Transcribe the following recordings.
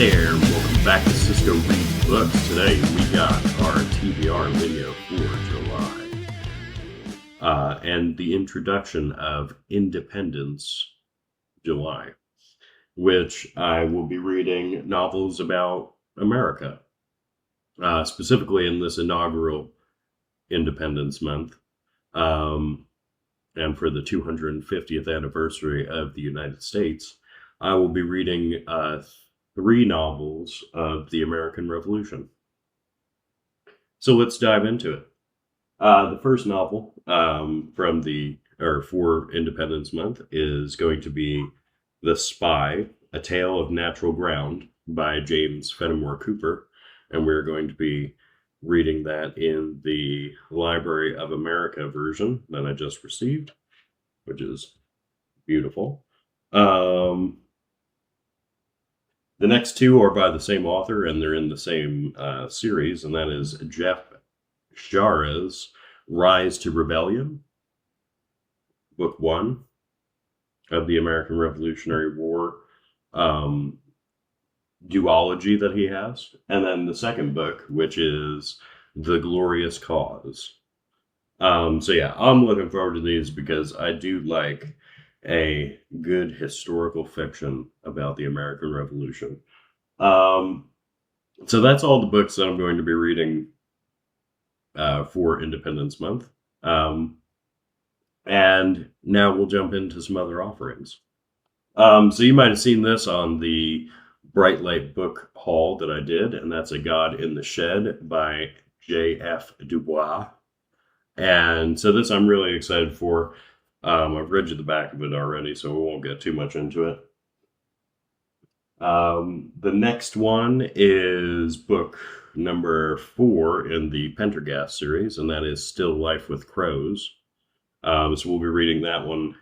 there, welcome back to Cisco Reads Books. Today we got our TBR video for July and the introduction of Independence July, which I will be reading novels about America, specifically in this inaugural Independence Month, and for the 250th anniversary of the United States. I will be reading 3 novels of the American Revolution. So let's dive into it. The first novel for Independence Month is going to be The Spy, A Tale of Natural Ground by James Fenimore Cooper, and we're going to be reading that in the Library of America version that I just received, which is beautiful. The next 2 are by the same author, and they're in the same series, and that is Jeff Jarrett's Rise to Rebellion, Book 1 of the American Revolutionary War duology that he has, and then the second book, which is The Glorious Cause. So yeah, I'm looking forward to these because I do like a good historical fiction about the American Revolution. So that's all the books that I'm going to be reading for Independence Month. And now we'll jump into some other offerings. So you might have seen this on the Bright Light book haul that I did, and that's A God in the Shed by J.F. Dubois. And so this I'm really excited for. I've read you the back of it already, so we won't get too much into it. The next one is book number 4 in the Pendergast series, and that is Still Life with Crows. So we'll be reading that one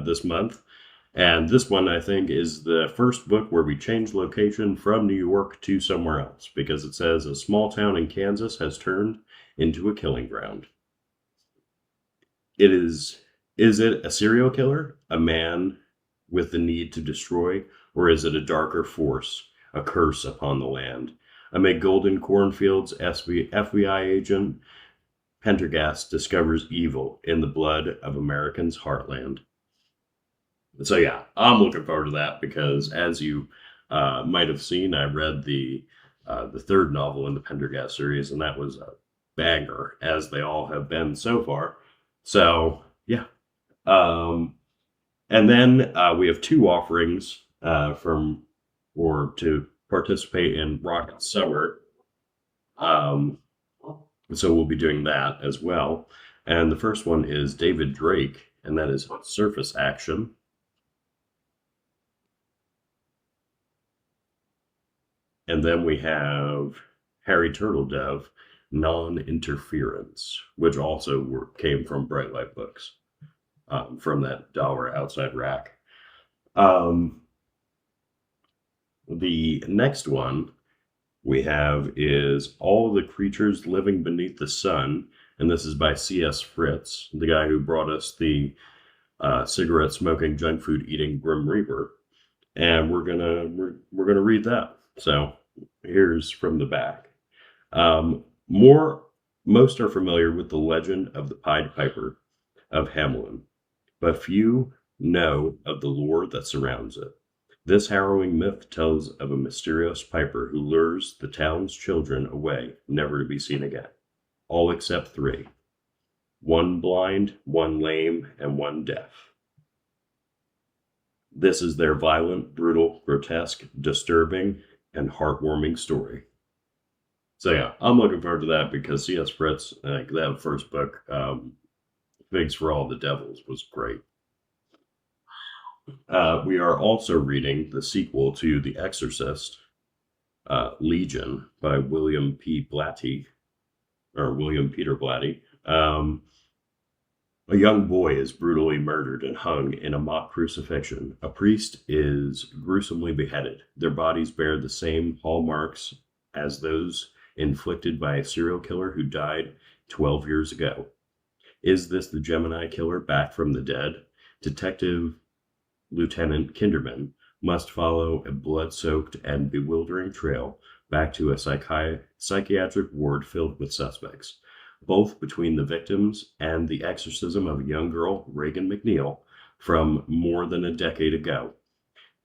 this month. And this one, I think, is the first book where we change location from New York to somewhere else, because it says a small town in Kansas has turned into a killing ground. Is it a serial killer, a man with the need to destroy, or is it a darker force, a curse upon the land? Amid golden cornfields, FBI agent Pendergast discovers evil in the blood of America's heartland. So yeah, I'm looking forward to that because, as you might have seen, I read the 3rd novel in the Pendergast series, and that was a banger, as they all have been so far. So yeah. And then we have 2 offerings to participate in Rocket Summer. So we'll be doing that as well. And the first one is David Drake, and that is Surface Action. And then we have Harry Turtledove, Non-Interference, which also came from Bright Light Books. From that dollar outside rack. The next one we have is All the Creatures Living Beneath the Sun, and this is by C.S. Fritz, the guy who brought us the cigarette-smoking, junk food-eating Grim Reaper, and we're gonna read that. So here's from the back. Most are familiar with the legend of the Pied Piper of Hamelin, but few know of the lore that surrounds it. This harrowing myth tells of a mysterious piper who lures the town's children away, never to be seen again. All except 3. 1 blind, 1 lame, and 1 deaf. This is their violent, brutal, grotesque, disturbing, and heartwarming story. So yeah, I'm looking forward to that because C.S. Fritz, that first book, Figs for All the Devils, was great. We are also reading the sequel to The Exorcist, Legion, by William Peter Blatty. A young boy is brutally murdered and hung in a mock crucifixion. A priest is gruesomely beheaded. Their bodies bear the same hallmarks as those inflicted by a serial killer who died 12 years ago. Is this the Gemini killer back from the dead? Detective Lieutenant Kinderman must follow a blood-soaked and bewildering trail back to a psychiatric ward filled with suspects, both between the victims and the exorcism of a young girl, Reagan McNeil, from more than a decade ago.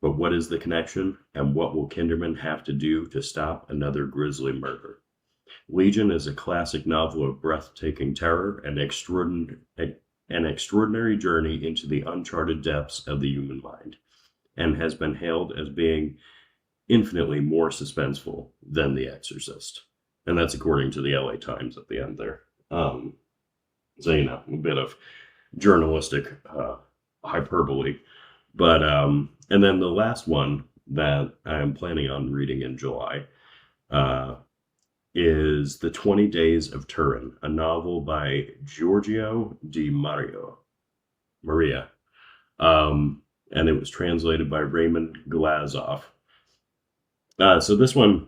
But what is the connection, and what will Kinderman have to do to stop another grisly murder? Legion is a classic novel of breathtaking terror and an extraordinary journey into the uncharted depths of the human mind, and has been hailed as being infinitely more suspenseful than The Exorcist. And that's according to the LA Times at the end there. So, a bit of journalistic hyperbole. But, and then the last one that I'm planning on reading in July is The 20 Days of Turin, a novel by Giorgio Di Maria. And it was translated by Raymond Glazoff. So this one,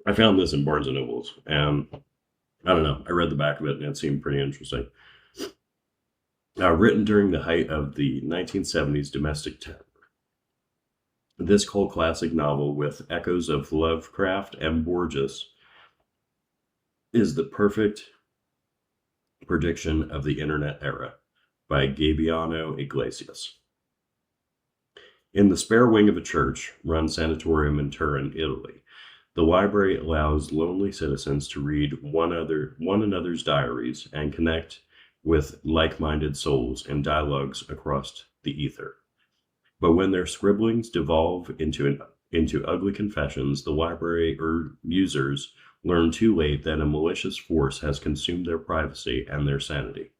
I found this in Barnes & Nobles, and I don't know, I read the back of it and it seemed pretty interesting. Written during the height of the 1970s domestic terror, this cult classic novel with echoes of Lovecraft and Borges is the perfect prediction of the internet era by Gabiano Iglesias. In the spare wing of a church-run sanatorium in Turin, Italy, the library allows lonely citizens to read one another's diaries and connect with like-minded souls in dialogues across the ether. But when their scribblings devolve into ugly confessions, the library users learn too late that a malicious force has consumed their privacy and their sanity.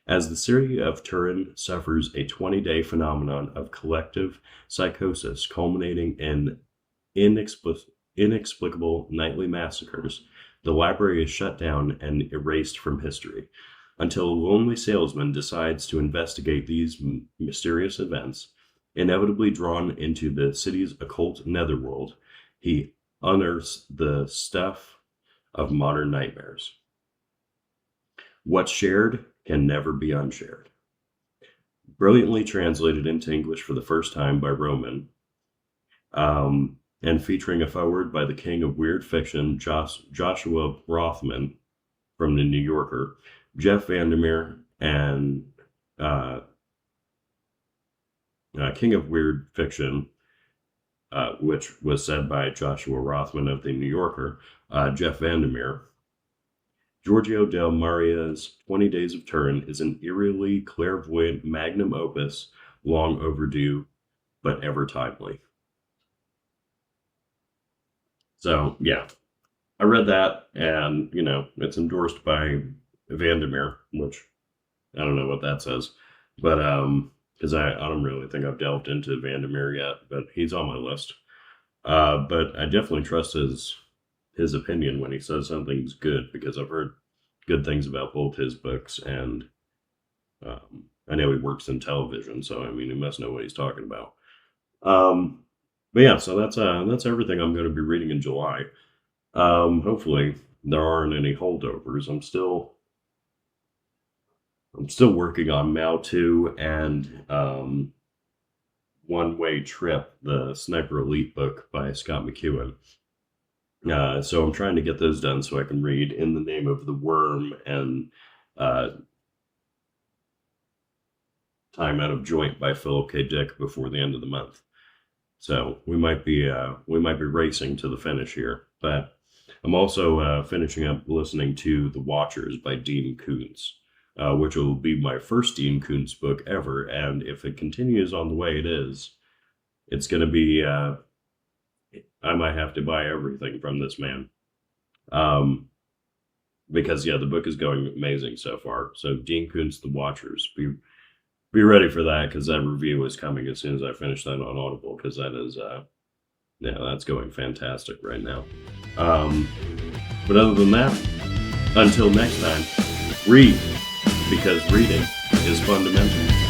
As the city of Turin suffers a 20-day phenomenon of collective psychosis culminating in inexplicable nightly massacres, the library is shut down and erased from history. Until a lonely salesman decides to investigate these mysterious events, inevitably drawn into the city's occult netherworld, he unearths the stuff of modern nightmares. What's shared can never be unshared. Brilliantly translated into English for the first time by Roman, and featuring a foreword by the king of weird fiction, Joshua Rothman from the New Yorker, Jeff Vandermeer, and King of Weird Fiction, which was said by Joshua Rothman of the New Yorker, Jeff Vandermeer. Giorgio Del Maria's 20 Days of Turin is an eerily clairvoyant magnum opus, long overdue, but ever timely. So, yeah, I read that, and, it's endorsed by Vandermeer, which I don't know what that says, but, because I don't really think I've delved into Vandermeer yet, but he's on my list. But I definitely trust his opinion when he says something's good, because I've heard good things about both his books, and I know he works in television, so he must know what he's talking about. But yeah, so that's everything I'm going to be reading in July. Hopefully there aren't any holdovers. I'm still working on Mao 2 and One Way Trip, the Sniper Elite book by Scott McEwen. So I'm trying to get those done so I can read In the Name of the Worm and Time Out of Joint by Philip K. Dick before the end of the month. So we might be racing to the finish here. But I'm also finishing up listening to The Watchers by Dean Koontz, which will be my first Dean Koontz book ever. And if it continues on the way it is, it's going to be I might have to buy everything from this man. Because, the book is going amazing so far. So Dean Koontz, The Watchers. Be ready for that, because that review is coming as soon as I finish that on Audible, because that is, that's going fantastic right now. But other than that, until next time, read, because reading is fundamental.